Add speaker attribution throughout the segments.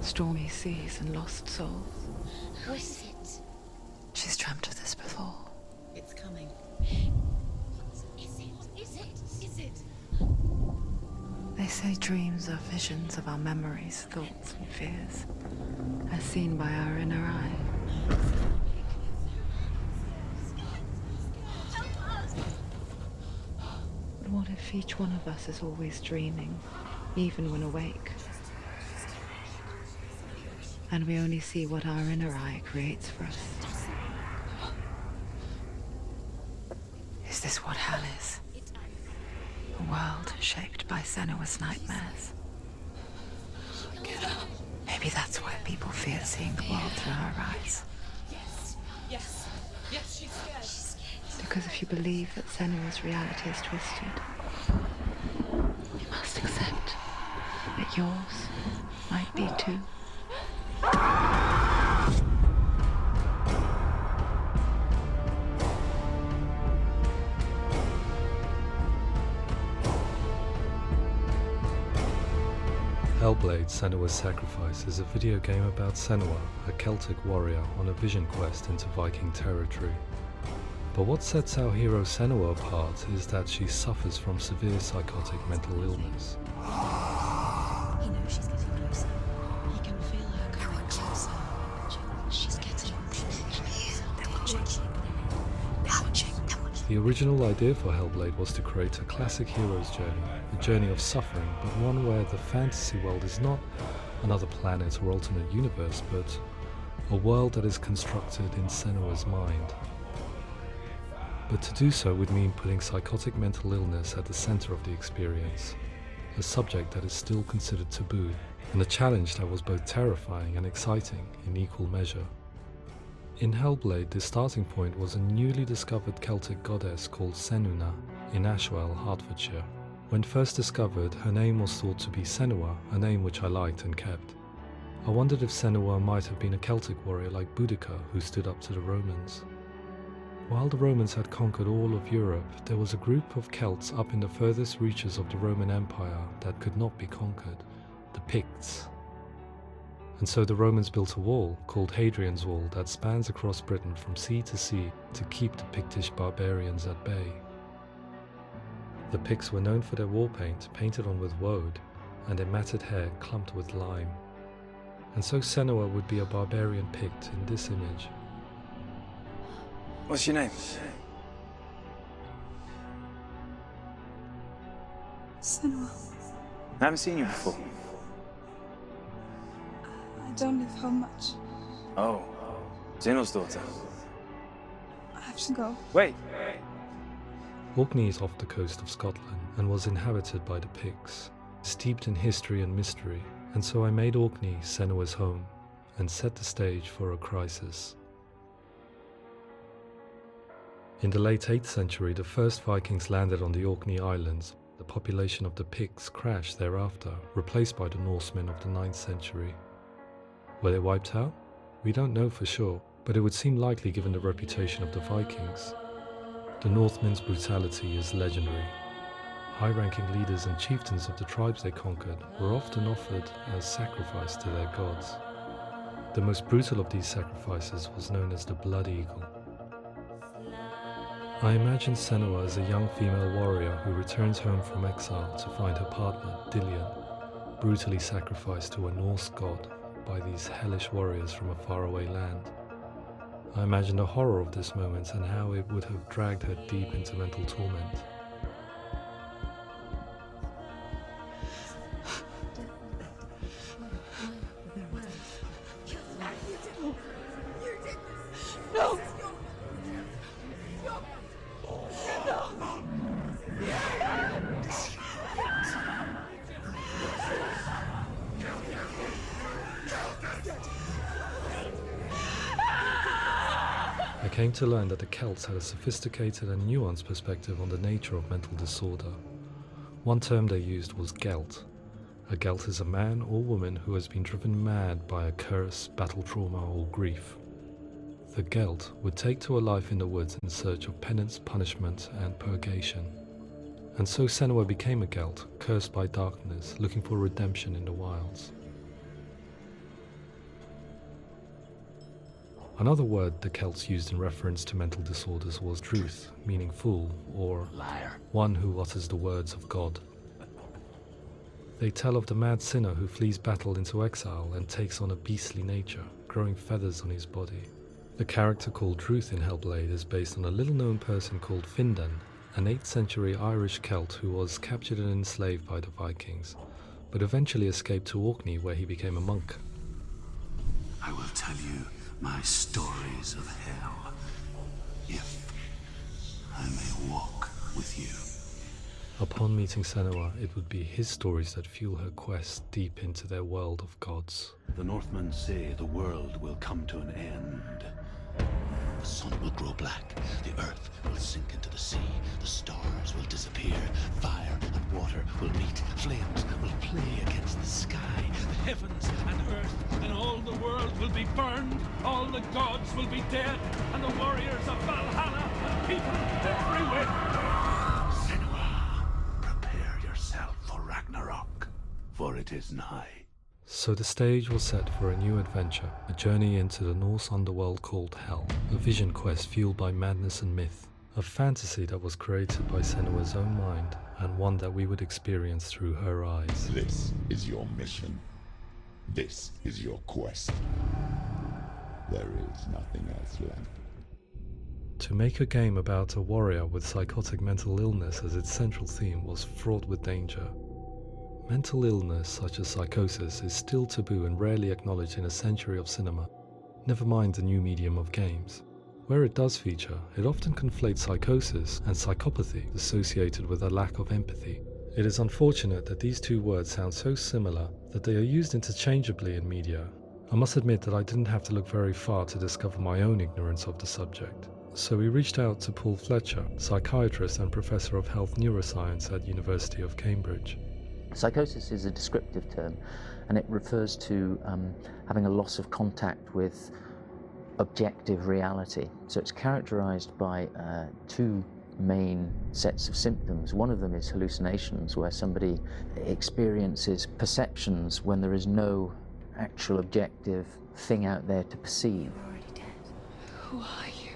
Speaker 1: stormy seas and lost souls.
Speaker 2: Who is it?
Speaker 1: She's dreamt of this before.
Speaker 2: It's coming. Is it?
Speaker 1: They say dreams are visions of our memories, thoughts and fears, as seen by our inner eye. But what if each one of us is always dreaming, even when awake? And we only see what our inner eye creates for us. Is this what hell is? A world shaped by Senua's nightmares. Maybe that's why people fear seeing the world through her eyes.
Speaker 2: Yes, she's scared.
Speaker 1: Because if you believe that Senua's reality is twisted, you must accept that yours might be too.
Speaker 3: Hellblade: Senua's Sacrifice is a video game about Senua, a Celtic warrior on a vision quest into Viking territory. But what sets our hero Senua apart is that she suffers from severe psychotic mental illness.
Speaker 2: He knows she's getting closer. He can feel her coming closer. She's getting closer.
Speaker 3: The original idea for Hellblade was to create a classic hero's journey, a journey of suffering, but one where the fantasy world is not another planet or alternate universe, but a world that is constructed in Senua's mind. But to do so would mean putting psychotic mental illness at the center of the experience, a subject that is still considered taboo, and a challenge that was both terrifying and exciting in equal measure. In Hellblade, the starting point was a newly discovered Celtic goddess called Senua in Ashwell, Hertfordshire. When first discovered, her name was thought to be Senua, a name which I liked and kept. I wondered if Senua might have been a Celtic warrior like Boudica who stood up to the Romans. While the Romans had conquered all of Europe, there was a group of Celts up in the furthest reaches of the Roman Empire that could not be conquered, the Picts. And so the Romans built a wall, called Hadrian's Wall, that spans across Britain from sea to sea to keep the Pictish barbarians at bay. The Picts were known for their war paint, painted on with woad, and their matted hair clumped with lime. And so Senua would be a barbarian Pict in this image.
Speaker 4: What's your name?
Speaker 5: Senua.
Speaker 4: I haven't seen you before.
Speaker 5: I don't leave home much.
Speaker 4: Oh, Zenua's daughter.
Speaker 5: I have to go.
Speaker 4: Wait!
Speaker 3: Orkney is off the coast of Scotland and was inhabited by the Picts, steeped in history and mystery, and so I made Orkney Senua's home and set the stage for a crisis. In the late 8th century, the first Vikings landed on the Orkney Islands. The population of the Picts crashed thereafter, replaced by the Norsemen of the 9th century. Were they wiped out? We don't know for sure, but it would seem likely given the reputation of the Vikings. The Northmen's brutality is legendary. High-ranking leaders and chieftains of the tribes they conquered were often offered as sacrifice to their gods. The most brutal of these sacrifices was known as the Blood Eagle. I imagine Senua as a young female warrior who returns home from exile to find her partner, Dillion, brutally sacrificed to a Norse god by these hellish warriors from a faraway land. I imagine the horror of this moment and how it would have dragged her deep into mental torment.
Speaker 5: No!
Speaker 3: I came to learn that the Celts had a sophisticated and nuanced perspective on the nature of mental disorder. One term they used was gelt. A gelt is a man or woman who has been driven mad by a curse, battle trauma, or grief. The gelt would take to a life in the woods in search of penance, punishment, and purgation. And so Senua became a gelt, cursed by darkness, looking for redemption in the wilds. Another word the Celts used in reference to mental disorders was druth, meaning fool, or
Speaker 6: Liar.
Speaker 3: one who utters the words of God. They tell of the mad sinner who flees battle into exile and takes on a beastly nature, growing feathers on his body. The character called Druth in Hellblade is based on a little-known person called Findan, an 8th century Irish Celt who was captured and enslaved by the Vikings, but eventually escaped to Orkney where he became a monk.
Speaker 6: I will tell you my stories of hell, if I may walk with you.
Speaker 3: Upon meeting Senua, it would be his stories that fuel her quest deep into their world of gods.
Speaker 6: The Northmen say the world will come to an end. The sun will grow black, the earth will sink into the sea, the stars will disappear, fire and water will meet, flames will play against the sky, the heavens and earth and all the world will be burned, all the gods will be dead, and the warriors of Valhalla and people everywhere. Senua, prepare yourself for Ragnarok, for it is nigh.
Speaker 3: So the stage was set for a new adventure, a journey into the Norse underworld called Hell, a vision quest fueled by madness and myth, a fantasy that was created by Senua's own mind, and one that we would experience through her eyes.
Speaker 7: This is your mission. This is your quest. There is nothing else left.
Speaker 3: To make a game about a warrior with psychotic mental illness as its central theme was fraught with danger. Mental illness such as psychosis is still taboo and rarely acknowledged in a century of cinema, never mind the new medium of games. Where it does feature, it often conflates psychosis and psychopathy associated with a lack of empathy. It is unfortunate that these two words sound so similar that they are used interchangeably in media. I must admit that I didn't have to look very far to discover my own ignorance of the subject. So we reached out to Paul Fletcher, psychiatrist and professor of health neuroscience at University of Cambridge.
Speaker 8: Psychosis is a descriptive term, and it refers to having a loss of contact with objective reality. So it's characterized by two main sets of symptoms. One of them is hallucinations, where somebody experiences perceptions when there is no actual objective thing out there to perceive.
Speaker 2: You're already dead. Who are you?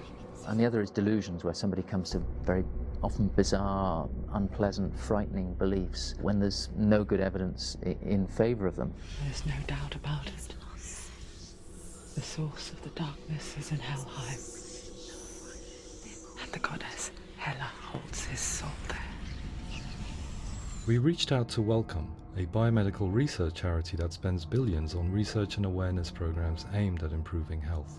Speaker 8: And the other is delusions, where somebody comes to very often bizarre, unpleasant, frightening beliefs when there's no good evidence in favor of them.
Speaker 1: There's no doubt about it. The source of the darkness is in Helheim, and the goddess Hela holds his soul there.
Speaker 3: We reached out to Welcome, a biomedical research charity that spends billions on research and awareness programs aimed at improving health.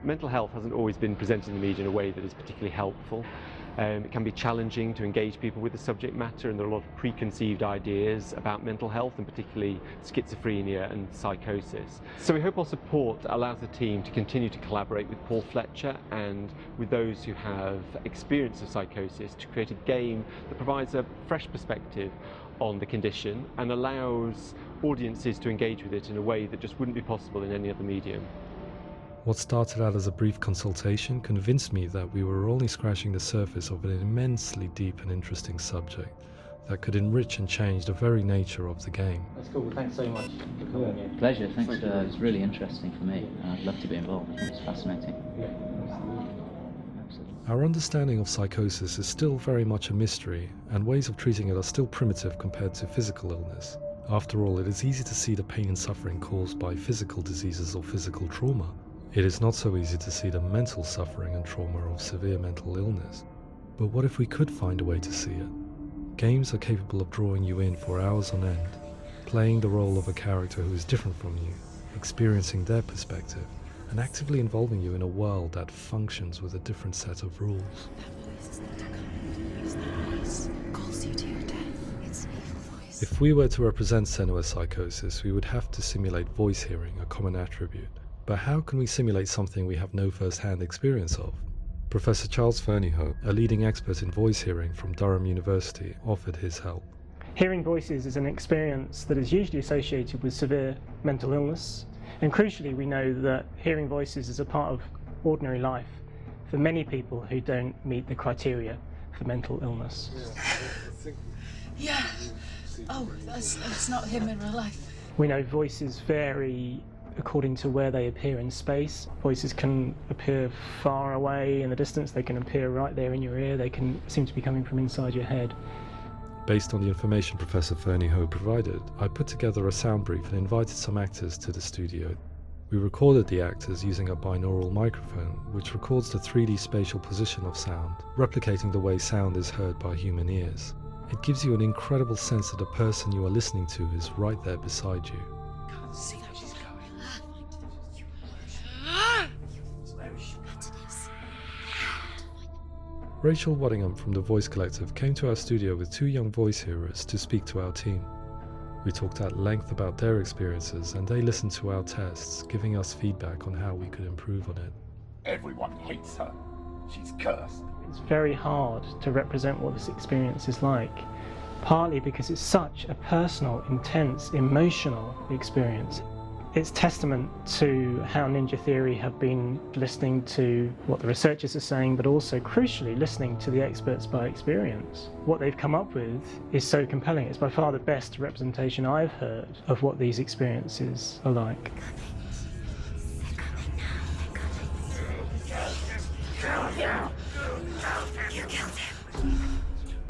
Speaker 9: Mental health hasn't always been presented in the media in a way that is particularly helpful. It can be challenging to engage people with the subject matter, and there are a lot of preconceived ideas about mental health, and particularly schizophrenia and psychosis. So we hope our support allows the team to continue to collaborate with Paul Fletcher and with those who have experience of psychosis to create a game that provides a fresh perspective on the condition and allows audiences to engage with it in a way that just wouldn't be possible in any other medium.
Speaker 3: What started out as a brief consultation convinced me that we were only scratching the surface of an immensely deep and interesting subject that could enrich and change the very nature of the game.
Speaker 8: That's cool. Thanks so much for coming here. Pleasure. Thanks. It was really interesting for me. I'd love to be involved. It's fascinating. Absolutely.
Speaker 3: Our understanding of psychosis is still very much a mystery, and ways of treating it are still primitive compared to physical illness. After all, it is easy to see the pain and suffering caused by physical diseases or physical trauma. It is not so easy to see the mental suffering and trauma of severe mental illness. But what if we could find a way to see it? Games are capable of drawing you in for hours on end, playing the role of a character who is different from you, experiencing their perspective, and actively involving you in a world that functions with a different set of rules.
Speaker 2: That voice is not a comment. That voice calls you to your death. It's an evil voice.
Speaker 3: If we were to represent Senua's psychosis, we would have to simulate voice hearing, a common attribute. But how can we simulate something we have no first-hand experience of? Professor Charles Fernyhough, a leading expert in voice hearing from Durham University, offered his help.
Speaker 10: Hearing voices is an experience that is usually associated with severe mental illness, and crucially we know that hearing voices is a part of ordinary life for many people who don't meet the criteria for mental illness.
Speaker 5: Yeah. Oh, that's not him in real life.
Speaker 10: We know voices vary according to where they appear in space. Voices can appear far away in the distance, they can appear right there in your ear, they can seem to be coming from inside your head.
Speaker 3: Based on the information Professor Fernie Ho provided, I put together a sound brief and invited some actors to the studio. We recorded the actors using a binaural microphone, which records the 3D spatial position of sound, replicating the way sound is heard by human ears. It gives you an incredible sense that the person you are listening to is right there beside you.
Speaker 6: Can't see how she's going.
Speaker 3: Rachel Waddingham from the Voice Collective came to our studio with 2 young voice hearers to speak to our team. We talked at length about their experiences and they listened to our tests, giving us feedback on how we could improve on it.
Speaker 7: Everyone hates her. She's cursed.
Speaker 10: It's very hard to represent what this experience is like, partly because it's such a personal, intense, emotional experience. It's testament to how Ninja Theory have been listening to what the researchers are saying, but also, crucially, listening to the experts by experience. What they've come up with is so compelling. It's by far the best representation I've heard of what these experiences are like.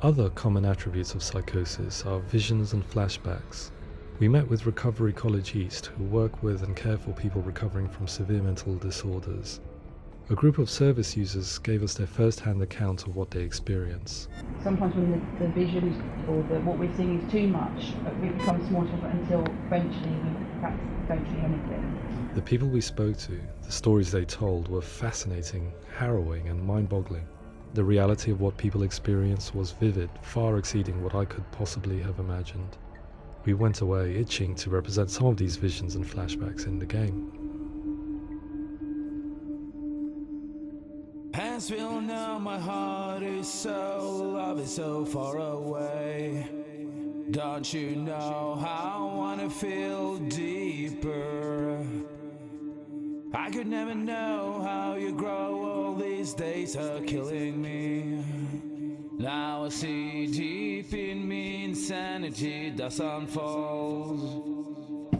Speaker 3: Other common attributes of psychosis are visions and flashbacks. We met with Recovery College East, who work with and care for people recovering from severe mental disorders. A group of service users gave us their first-hand account of what they experience.
Speaker 11: Sometimes when the visions or what we're seeing is too much, it becomes more difficult until eventually we perhaps don't see anything.
Speaker 3: The people we spoke to, the stories they told, were fascinating, harrowing and mind-boggling. The reality of what people experienced was vivid, far exceeding what I could possibly have imagined. We went away itching to represent some of these visions and flashbacks in the game.
Speaker 12: As we all know, my heart is so, love is so far away. Don't you know how I wanna feel deeper? I could never know how you grow, all these days are killing me. Now I see deep in me insanity does unfold.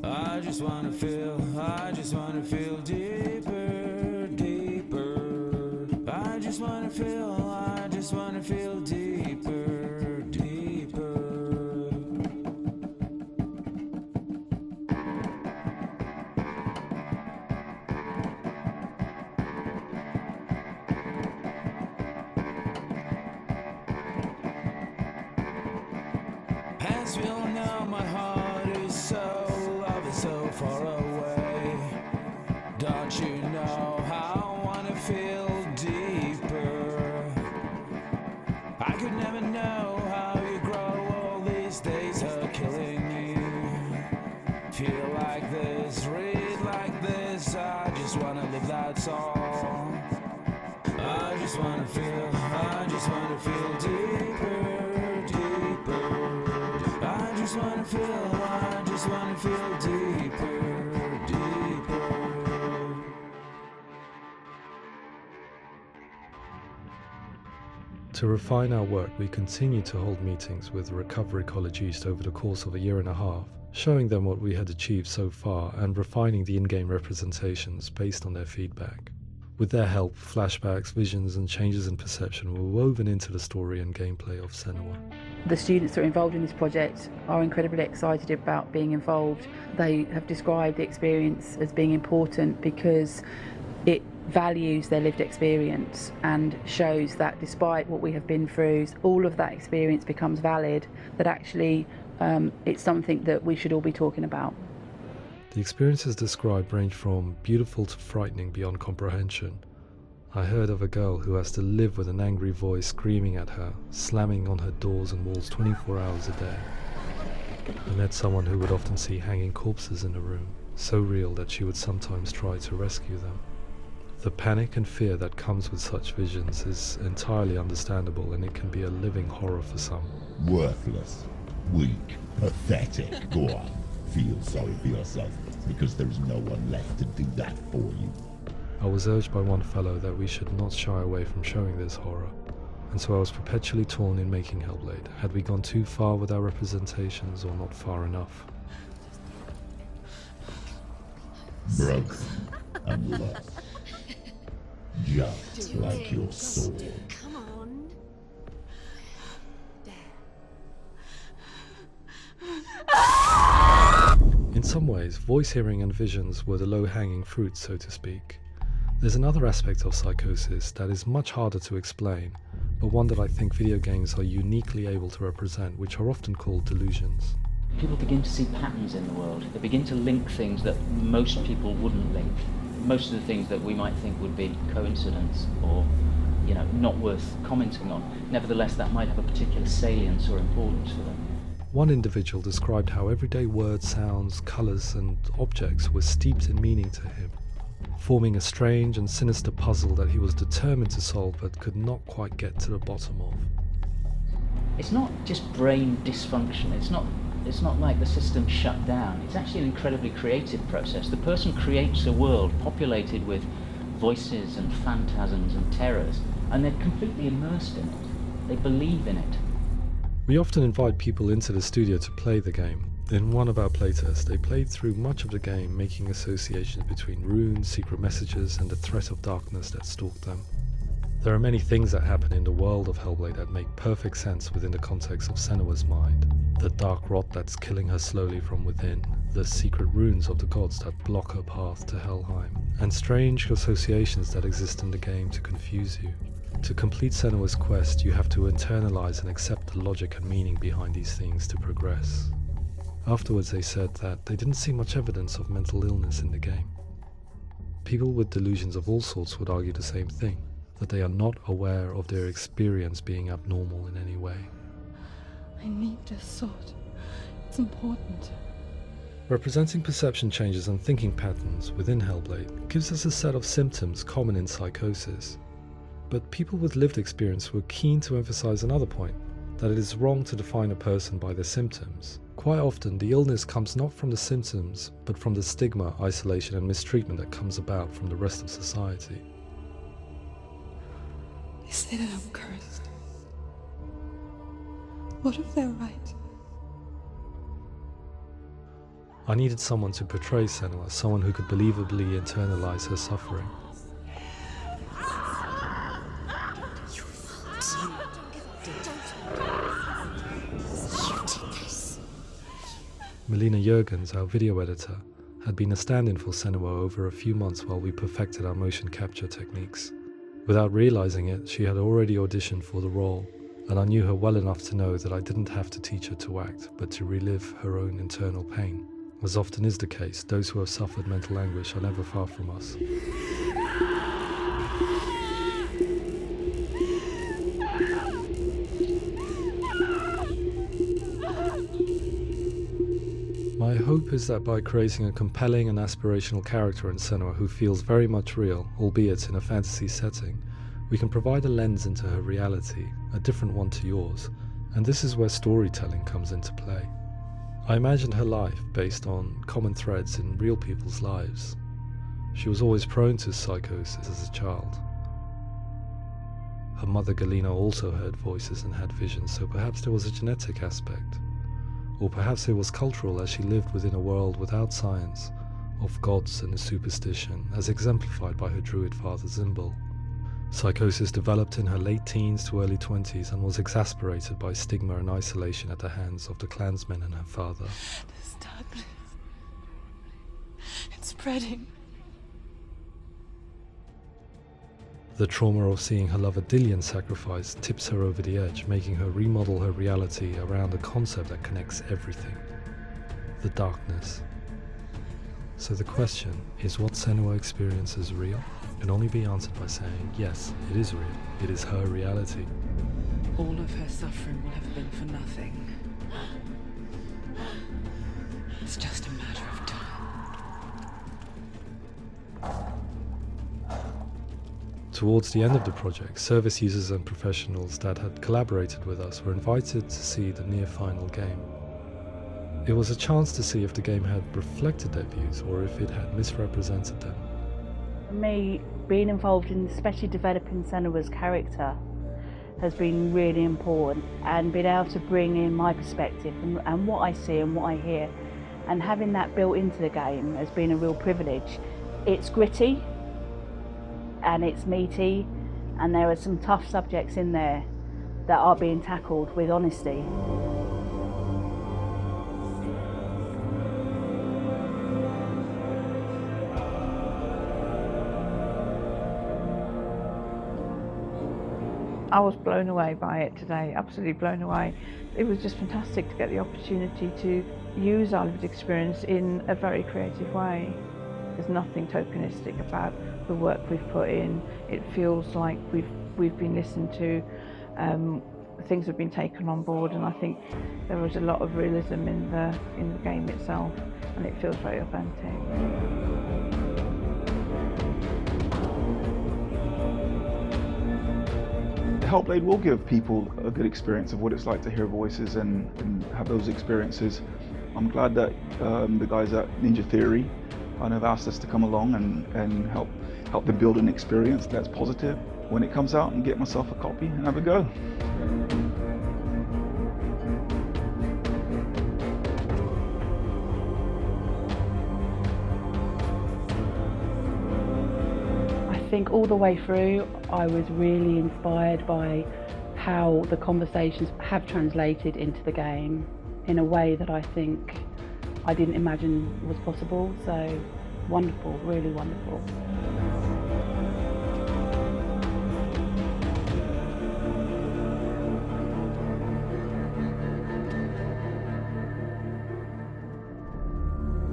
Speaker 12: I just wanna feel deeper, deeper. I just wanna feel deeper, deeper. As we all know, my heart is so, love is so far away. Don't you know how I wanna feel deeper? I could never know how you grow, all these days are killing me. Feel like this, read like this, I just wanna live that song. I just wanna feel deeper, deeper. I just wanna feel deeper, deeper.
Speaker 3: To refine our work, we continue to hold meetings with Recovery College East over the course of a year and a half, showing them what we had achieved so far and refining the in-game representations based on their feedback. With their help, flashbacks, visions and changes in perception were woven into the story and gameplay of Senua.
Speaker 11: The students that are involved in this project are incredibly excited about being involved. They have described the experience as being important because it values their lived experience and shows that despite what we have been through, all of that experience becomes valid, that actually it's something that we should all be talking about.
Speaker 3: The experiences described range from beautiful to frightening beyond comprehension. I heard of a girl who has to live with an angry voice screaming at her, slamming on her doors and walls 24 hours a day. I met someone who would often see hanging corpses in a room, so real that she would sometimes try to rescue them. The panic and fear that comes with such visions is entirely understandable, and it can be a living horror for some.
Speaker 7: Worthless, weak, pathetic. Go on, feel sorry for yourself, because there is no one left to do that for you.
Speaker 3: I was urged by one fellow that we should not shy away from showing this horror, and so I was perpetually torn in making Hellblade. Had we gone too far with our representations or not far enough?
Speaker 7: broken and lost. Just like your soul.
Speaker 2: Come on.
Speaker 3: In some ways, voice hearing and visions were the low-hanging fruit, so to speak. There's another aspect of psychosis that is much harder to explain, but one that I think video games are uniquely able to represent, which are often called delusions.
Speaker 8: People begin to see patterns in the world. They begin to link things that most people wouldn't link. Most of the things that we might think would be coincidence or, not worth commenting on. Nevertheless, that might have a particular salience or importance for them.
Speaker 3: One individual described how everyday words, sounds, colours and objects were steeped in meaning to him, forming a strange and sinister puzzle that he was determined to solve but could not quite get to the bottom of.
Speaker 8: It's not just brain dysfunction. It's not like the system shut down. It's actually an incredibly creative process. The person creates a world populated with voices and phantasms and terrors, and they're completely immersed in it. They believe in it.
Speaker 3: We often invite people into the studio to play the game. In one of our playtests, they played through much of the game, making associations between runes, secret messages, and the threat of darkness that stalked them. There are many things that happen in the world of Hellblade that make perfect sense within the context of Senua's mind. The dark rot that's killing her slowly from within, the secret runes of the gods that block her path to Helheim, and strange associations that exist in the game to confuse you. To complete Senua's quest, you have to internalize and accept the logic and meaning behind these things to progress. Afterwards, they said that they didn't see much evidence of mental illness in the game. People with delusions of all sorts would argue the same thing, that they are not aware of their experience being abnormal in any way.
Speaker 5: I need this sword. It's important.
Speaker 3: Representing perception changes and thinking patterns within Hellblade gives us a set of symptoms common in psychosis. But people with lived experience were keen to emphasize another point, that it is wrong to define a person by their symptoms. Quite often, the illness comes not from the symptoms, but from the stigma, isolation and mistreatment that comes about from the rest of society.
Speaker 5: They say that I'm cursed. What if they're right?
Speaker 3: I needed someone to portray Senua, someone who could believably internalize her suffering. Melina Jurgens, our video editor, had been a stand-in for Senua over a few months while we perfected our motion capture techniques. Without realizing it, she had already auditioned for the role, and I knew her well enough to know that I didn't have to teach her to act, but to relive her own internal pain. As often is the case, those who have suffered mental anguish are never far from us. My hope is that by creating a compelling and aspirational character in Senua who feels very much real, albeit in a fantasy setting, we can provide a lens into her reality, a different one to yours, and this is where storytelling comes into play. I imagined her life based on common threads in real people's lives. She was always prone to psychosis as a child. Her mother Galina also heard voices and had visions, so perhaps there was a genetic aspect. Or perhaps it was cultural, as she lived within a world without science, of gods and superstition, as exemplified by her druid father Zimbal. Psychosis developed in her late teens to early 20s and was exacerbated by stigma and isolation at the hands of the clansmen and her father.
Speaker 5: This darkness. It's spreading.
Speaker 3: The trauma of seeing her lover Dillian sacrificed tips her over the edge, making her remodel her reality around a concept that connects everything: the darkness. So the question, is what Senua experiences real? Can only be answered by saying, yes, it is real. It is her reality.
Speaker 1: All of her suffering will have been for nothing. It's just a matter of time.
Speaker 3: Towards the end of the project, service users and professionals that had collaborated with us were invited to see the near-final game. It was a chance to see if the game had reflected their views or if it had misrepresented them.
Speaker 11: For me, being involved in especially developing Senua's character has been really important, and being able to bring in my perspective and what I see and what I hear and having that built into the game has been a real privilege. It's gritty and it's meaty, and there are some tough subjects in there that are being tackled with honesty.
Speaker 13: I was blown away by it today, absolutely blown away. It was just fantastic to get the opportunity to use our lived experience in a very creative way. There's nothing tokenistic about the work we've put in. It feels like we've been listened to, things have been taken on board, and I think there was a lot of realism in the game itself, and it feels very authentic.
Speaker 14: Hellblade will give people a good experience of what it's like to hear voices and have those experiences. I'm glad that the guys at Ninja Theory kind of asked us to come along and help them build an experience that's positive when it comes out, and get myself a copy and have a go.
Speaker 11: I think all the way through I was really inspired by how the conversations have translated into the game in a way that I think I didn't imagine was possible. So wonderful, really wonderful.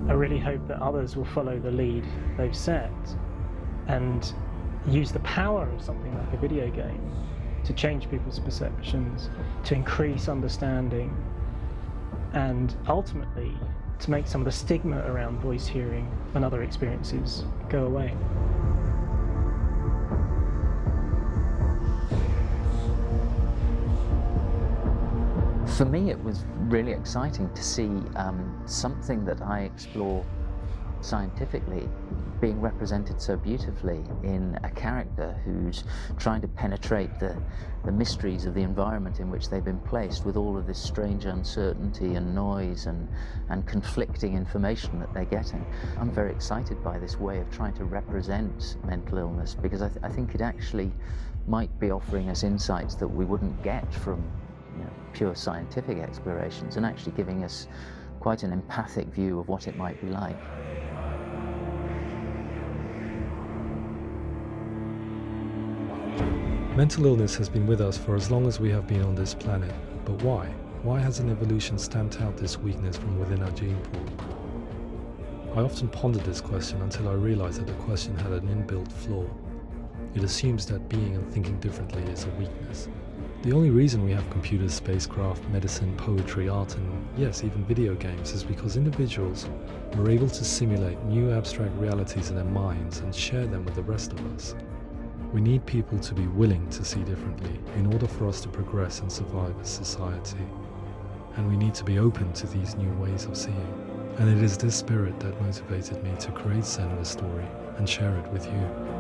Speaker 10: I really hope that others will follow the lead they've set and use the power of something like a video game to change people's perceptions, to increase understanding, and ultimately to make some of the stigma around voice hearing and other experiences go away.
Speaker 8: For me, it was really exciting to see something that I explore scientifically being represented so beautifully in a character who's trying to penetrate the mysteries of the environment in which they've been placed, with all of this strange uncertainty and noise and conflicting information that they're getting. I'm very excited by this way of trying to represent mental illness, because I think it actually might be offering us insights that we wouldn't get from pure scientific explorations, and actually giving us quite an empathic view of what it might be like.
Speaker 3: Mental illness has been with us for as long as we have been on this planet, but why? Why hasn't evolution stamped out this weakness from within our gene pool? I often pondered this question until I realized that the question had an inbuilt flaw. It assumes that being and thinking differently is a weakness. The only reason we have computers, spacecraft, medicine, poetry, art, and yes, even video games is because individuals are able to simulate new abstract realities in their minds and share them with the rest of us. We need people to be willing to see differently in order for us to progress and survive as society. And we need to be open to these new ways of seeing. And it is this spirit that motivated me to create Senua's story and share it with you.